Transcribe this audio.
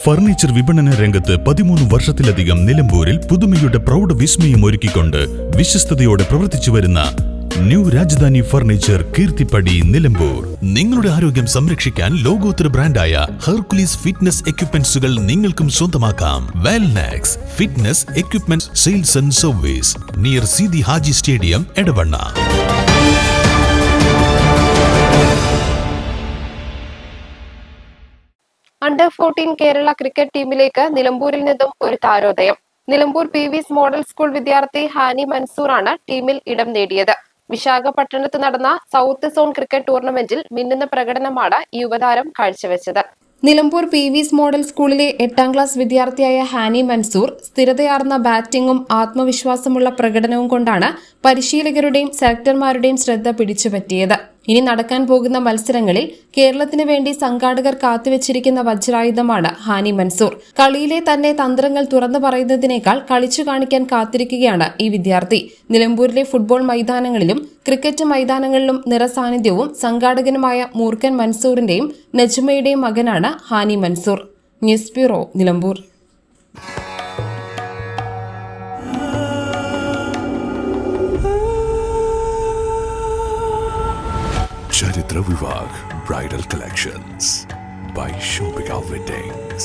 Furniture വിപണന രംഗത്ത് 13 വർഷത്തിലധികം നിലമ്പൂരിൽ പുതുമയുടെ പ്രൗഢ വിസ്മയം ഒരുക്കിക്കൊണ്ട് വിശ്വസ്തയോടെ പ്രവർത്തിച്ചു വരുന്ന ന്യൂ രാജധാനി ഫർണിച്ചർ കീർത്തിപ്പടി നിലമ്പൂർ. നിങ്ങളുടെ ആരോഗ്യം സംരക്ഷിക്കാൻ ലോകോത്തര ബ്രാൻഡായ ഹെർക്കുലീസ് ഫിറ്റ്നസ് എക്യുപ്മെന്റ്സുകൾ നിങ്ങൾക്കും സ്വന്തമാക്കാം. Wellnex fitness equipment sales and service near Seethi Haji stadium, Edavanna. Under 14 Kerala cricket ടീമിലേക്ക് നിലമ്പൂരിൽ നിന്നും ഒരു താരോദയം. നിലമ്പൂർ PV's മോഡൽ സ്കൂൾ വിദ്യാർത്ഥി ഹാനി മൻസൂർ ആണ് ടീമിൽ ഇടം നേടിയത്. വിശാഖപട്ടണത്ത് നടന്ന സൗത്ത് സോൺ ക്രിക്കറ്റ് ടൂർണമെന്റിൽ മിന്നുന്ന പ്രകടനമാണ് യുവതാരം കാഴ്ചവെച്ചത്. നിലമ്പൂർ PV's മോഡൽ സ്കൂളിലെ 8ാം ക്ലാസ് വിദ്യാർത്ഥിയായ ഹാനി മൻസൂർ സ്ഥിരതയാർന്ന ബാറ്റിംഗും ആത്മവിശ്വാസമുള്ള പ്രകടനവും കൊണ്ടാണ് പരിശീലകരുടെയും സെലക്ടർമാരുടെയും ശ്രദ്ധ പിടിച്ചുപറ്റിയത്. ഇനി നടക്കാൻ പോകുന്ന മത്സരങ്ങളിൽ കേരളത്തിന് വേണ്ടി സംഘാടകർ കാത്തുവച്ചിരിക്കുന്ന വജ്രായുധമാണ് ഹാനി മൻസൂർ. കളിയിലെ തന്നെ തന്ത്രങ്ങൾ തുറന്നു പറയുന്നതിനേക്കാൾ കളിച്ചു കാണിക്കാൻ കാത്തിരിക്കുകയാണ് ഈ വിദ്യാർത്ഥി. നിലമ്പൂരിലെ ഫുട്ബോൾ മൈതാനങ്ങളിലും ക്രിക്കറ്റ് മൈതാനങ്ങളിലും നിറസാന്നിധ്യവും സംഘാടകനുമായ മൂർഖൻ മൻസൂറിന്റെയും നജ്മയുടെയും മകനാണ് Hani Mansoor. News bureau, Nilambur. Charitra Vivag Bridal Collections by Shobhika Weddings.